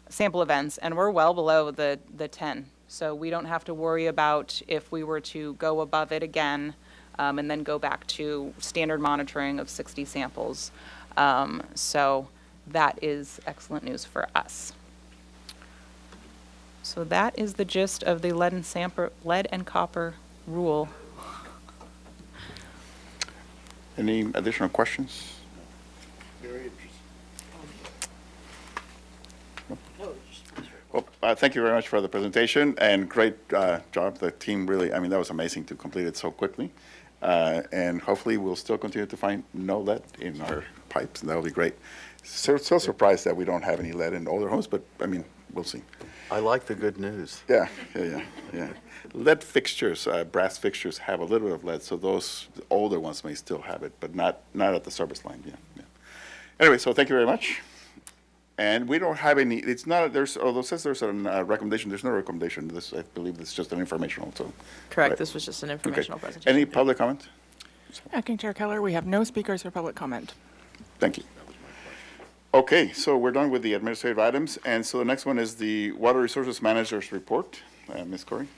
sample events, and we're well below the 10. So we don't have to worry about if we were to go above it again and then go back to standard monitoring of 60 samples. So that is excellent news for us. So that is the gist of the lead and copper rule. Any additional questions? Very interesting. Well, thank you very much for the presentation, and great job. The team really, that was amazing to complete it so quickly. And hopefully we'll still continue to find no lead in our pipes, and that'll be great. So surprised that we don't have any lead in older homes, but we'll see. I like the good news. Yeah. Lead fixtures, brass fixtures have a little bit of lead, so those older ones may still have it, but not at the service line, yeah. Anyway, so thank you very much. And we don't have any, it's not, there's, although it says there's a recommendation, there's no recommendation. This, I believe this is just an informational, so. Correct, Right. this was just an Okay. informational presentation. Any public comment? Acting Chair Keller, we have no speakers for public comment. Thank you. Okay, so we're done with the administrative items, and so the next one is the Water Resources Manager's Report. Ms. Corey?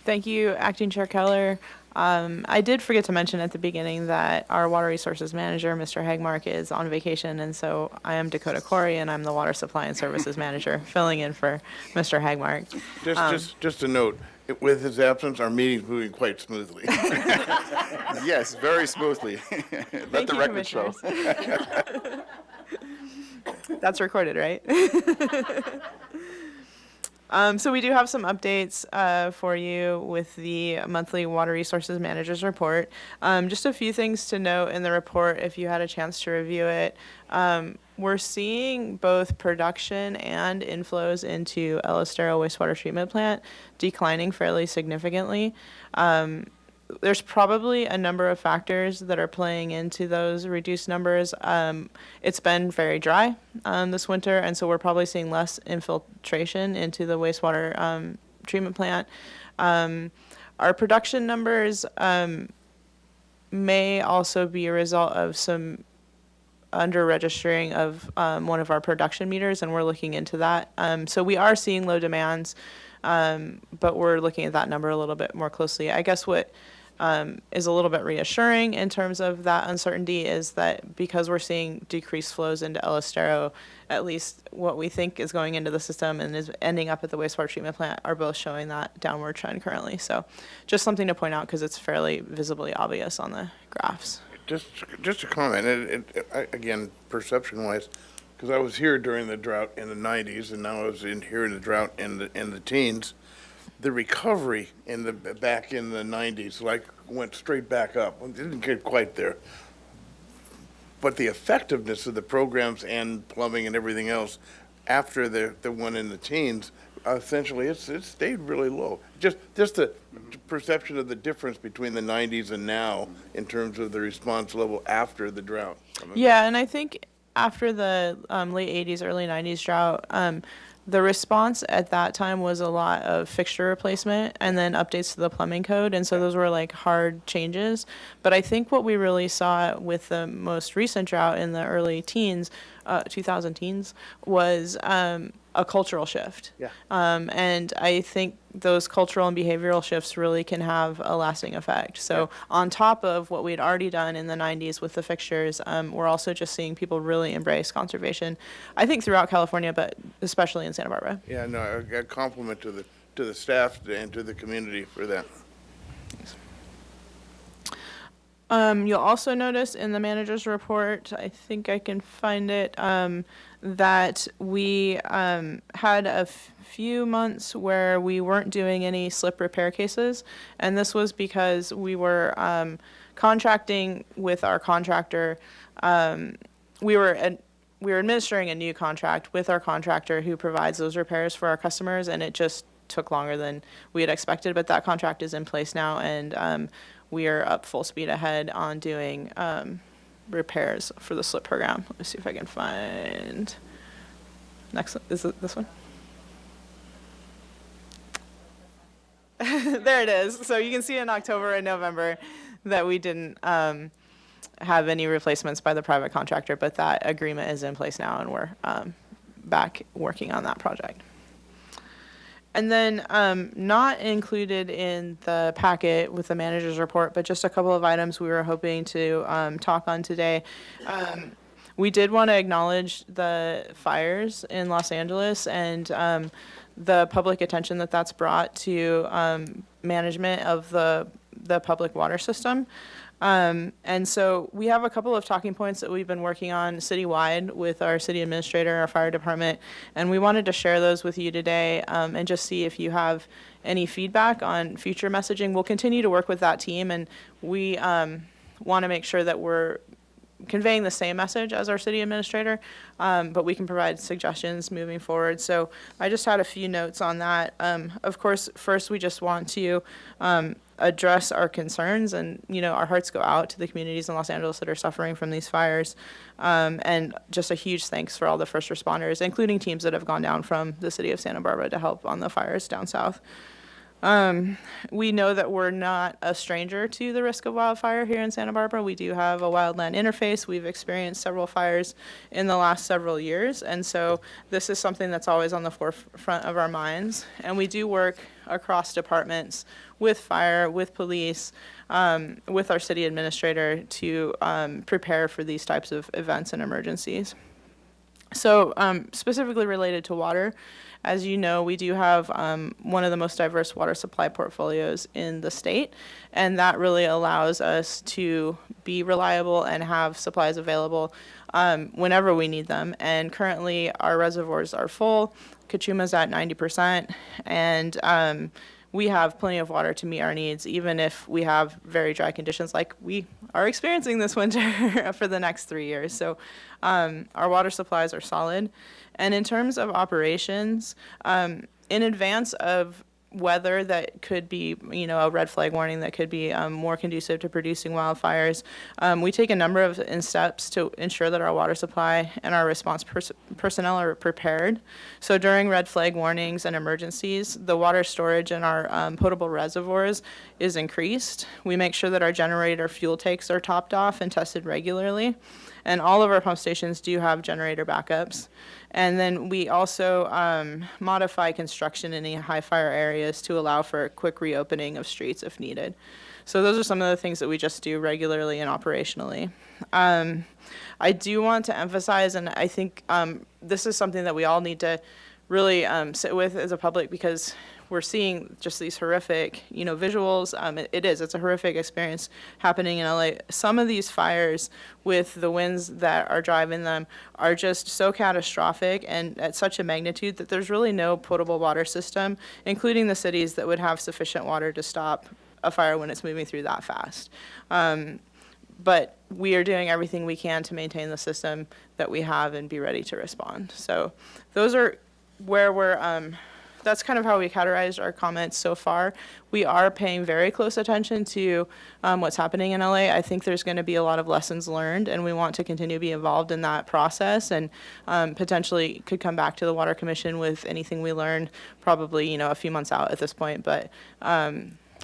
Thank you, Acting Chair Keller. I did forget to mention at the beginning that our Water Resources Manager, Mr. Hagmark, is on vacation, and so I am Dakota Corey, and I'm the Water Supply and Services Manager, filling in for Mr. Hagmark. Just a note, with his absence, our meeting's moving quite smoothly. Yes, very smoothly. Let Thank the you, record show. Commissioners. That's recorded, right? So we do have some updates for you with the monthly Water Resources Managers Report. Just a few things to note in the report if you had a chance to review it. We're seeing both production and inflows into El Estero wastewater treatment plant declining fairly significantly. There's probably a number of factors that are playing into those reduced numbers. It's been very dry this winter, and so we're probably seeing less infiltration into the wastewater treatment plant. Our production numbers may also be a result of some under-registering of one of our production meters, and we're looking into that. So we are seeing low demands, but we're looking at that number a little bit more closely. I guess what is a little bit reassuring in terms of that uncertainty is that because we're seeing decreased flows into El Estero, at least what we think is going into the system and is ending up at the wastewater treatment plant are both showing that downward trend currently. So just something to point out because it's fairly visibly obvious on the graphs. Just a comment, again, perception-wise, because I was here during the drought in the 90s, and now I was here in the drought in the teens. The recovery back in the 90s, went straight back up. It didn't get quite there. But the effectiveness of the programs and plumbing and everything else after the one in the teens, essentially, it stayed really low. Just the perception of the difference between the 90s and now in terms of the response level after the drought. Yeah, and I think after the late 80s, early 90s drought, the response at that time was a lot of fixture replacement and then updates to the plumbing code. And so those were like hard changes. But I think what we really saw with the most recent drought in the early teens, 2000 teens, was a cultural shift. Yeah. And I think those cultural and behavioral shifts really can have a lasting effect. So on top of what we had already done in the 90s with the fixtures, we're also just seeing people really embrace conservation, I think throughout California, but especially in Santa Barbara. Yeah, no, a compliment to the staff and to the community for that. You'll also notice in the manager's report, I think I can find it, that we had a few months where we weren't doing any slip repair cases, and this was because we were contracting with our contractor. We were administering a new contract with our contractor who provides those repairs for our customers, and it just took longer than we had expected, but that contract is in place now, and we are up full speed ahead on doing repairs for the slip program. Let me see if I can find, next, is it this one? There it is. So you can see in October and November that we didn't have any replacements by the private contractor, but that agreement is in place now, and we're back working on that project. And then not included in the packet with the manager's report, but just a couple of items we were hoping to talk on today. We did want to acknowledge the fires in Los Angeles and the public attention that that's brought to management of the public water system. And so we have a couple of talking points that we've been working on citywide with our city administrator, our fire department, and we wanted to share those with you today and just see if you have any feedback on future messaging. We'll continue to work with that team, and we want to make sure that we're conveying the same message as our city administrator, but we can provide suggestions moving forward. So I just had a few notes on that. Of course, first we just want to address our concerns, and our hearts go out to the communities in Los Angeles that are suffering from these fires. And just a huge thanks for all the first responders, including teams that have gone down from the city of Santa Barbara to help on the fires down south. We know that we're not a stranger to the risk of wildfire here in Santa Barbara. We do have a wildland interface. We've experienced several fires in the last several years, and so this is something that's always on the forefront of our minds. And we do work across departments with fire, with police, with our city administrator to prepare for these types of events and emergencies. So specifically related to water, as you know, we do have one of the most diverse water supply portfolios in the state, and that really allows us to be reliable and have supplies available whenever we need them. And currently, our reservoirs are full. Cachuma's at 90%, and we have plenty of water to meet our needs, even if we have very dry conditions like we are experiencing this winter for the next 3 years. So our water supplies are solid. And in terms of operations, in advance of weather that could be, a red flag warning that could be more conducive to producing wildfires, we take a number of steps to ensure that our water supply and our response personnel are prepared. So during red flag warnings and emergencies, the water storage in our potable reservoirs is increased. We make sure that our generator fuel tanks are topped off and tested regularly. And all of our pump stations do have generator backups. And then we also modify construction in any high fire areas to allow for a quick reopening of streets if needed. So those are some of the things that we just do regularly and operationally. I do want to emphasize, and I think this is something that we all need to really sit with as a public, because we're seeing just these horrific, visuals. It's a horrific experience happening in LA. Some of these fires with the winds that are driving them are just so catastrophic and at such a magnitude that there's really no potable water system, including the cities, that would have sufficient water to stop a fire when it's moving through that fast. But we are doing everything we can to maintain the system that we have and be ready to respond. So those are where we're, that's kind of how we categorized our comments so far. We are paying very close attention to what's happening in LA. I think there's going to be a lot of lessons learned, and we want to continue to be involved in that process, and potentially could come back to the Water Commission with anything we learned, probably, a few months out at this point. But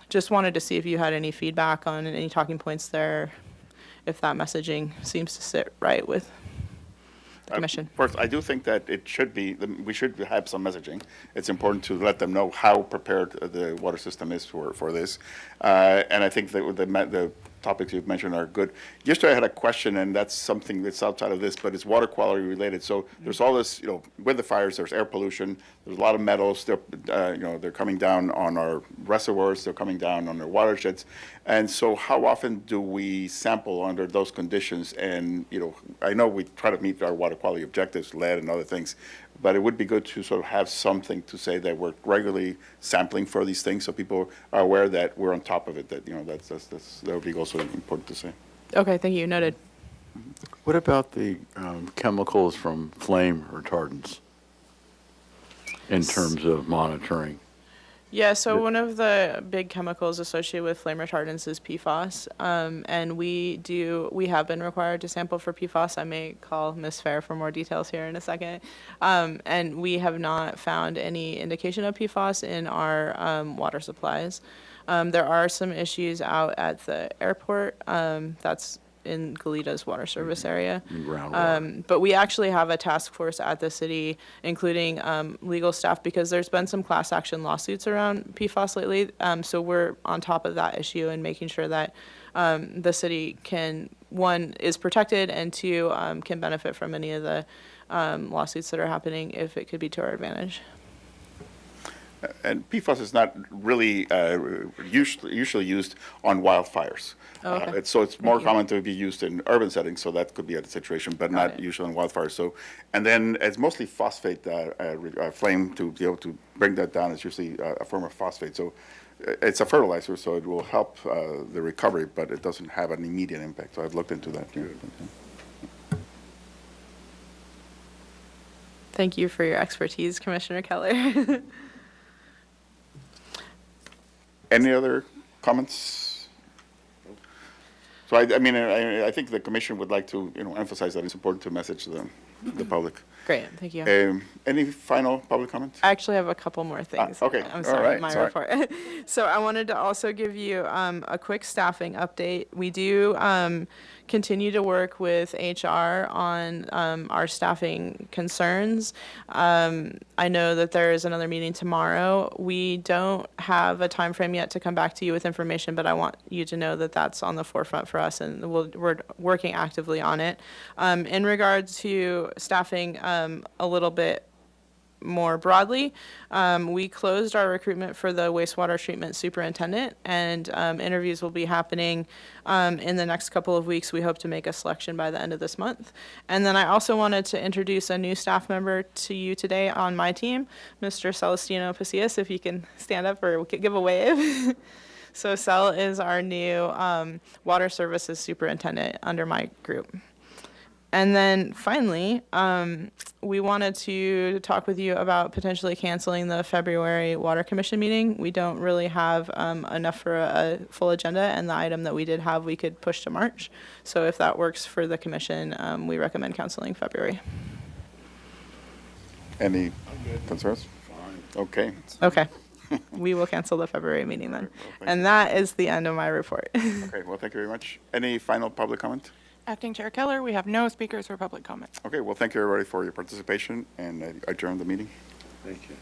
just wanted to see if you had any feedback on any talking points there, if that messaging seems to sit right with the commission. First, I do think that it should be, we should have some messaging. It's important to let them know how prepared the water system is for this. And I think that the topics you've mentioned are good. Yesterday I had a question, and that's something that's outside of this, but it's water quality related. So there's all this, with the fires, there's air pollution, there's a lot of metals, they're coming down on our reservoirs, they're coming down on our watersheds. And so how often do we sample under those conditions? And, I know we try to meet our water quality objectives, lead and other things, but it would be good to sort of have something to say that we're regularly sampling for these things, so people are aware that we're on top of it, that, that would be also important to say. Okay, thank you. Noted. What about the chemicals from flame retardants in terms of monitoring? Yeah, so one of the big chemicals associated with flame retardants is PFAS, and we have been required to sample for PFAS. I may call Ms. Fair for more details here in a second. And we have not found any indication of PFAS in our water supplies. There are some issues out at the airport. That's in Goleta's water service area. But we actually have a task force at the city, including legal staff, because there's been some class action lawsuits around PFAS lately. So we're on top of that issue and making sure that the city can, one, is protected, and two, can benefit from any of the lawsuits that are happening if it could be to our advantage. And PFAS is not really usually used on wildfires. Oh, okay. So it's more common to be used in urban settings, so that could be a situation, but not usually on wildfires. So, and then it's mostly phosphate flame. To be able to bring that down is usually a form of phosphate. So it's a fertilizer, so it will help the recovery, but it doesn't have an immediate impact. So I've looked into that. Thank you for your expertise, Commissioner Keller. Any other comments? So I mean, I think the commission would like to, emphasize that it's important to message the public. Great, thank you. Any final public comments? I actually have a couple more things. okay. I'm All sorry, right, my sorry. report. So I wanted to also give you a quick staffing update. We do continue to work with HR on our staffing concerns. I know that there is another meeting tomorrow. We don't have a time frame yet to come back to you with information, but I want you to know that that's on the forefront for us, and we're working actively on it. In regards to staffing a little bit more broadly, we closed our recruitment for the wastewater treatment superintendent, and interviews will be happening in the next couple of weeks. We hope to make a selection by the end of this month. And then I also wanted to introduce a new staff member to you today on my team, Mr. Celestino Pasillas, if you can stand up or give a wave. So Cel is our new water services superintendent under my group. And then finally, we wanted to talk with you about potentially canceling the February Water Commission meeting. We don't really have enough for a full agenda, and the item that we did have, we could push to March. So if that works for the commission, we recommend canceling February. Any concerns? Okay. Okay. We will cancel the February meeting then. And that is the end of my report. Okay, well, thank you very much. Any final public comment? Acting Chair Keller, we have no speakers for public comment. Okay, well, thank you, everybody, for your participation, and I adjourn the meeting. Thank you.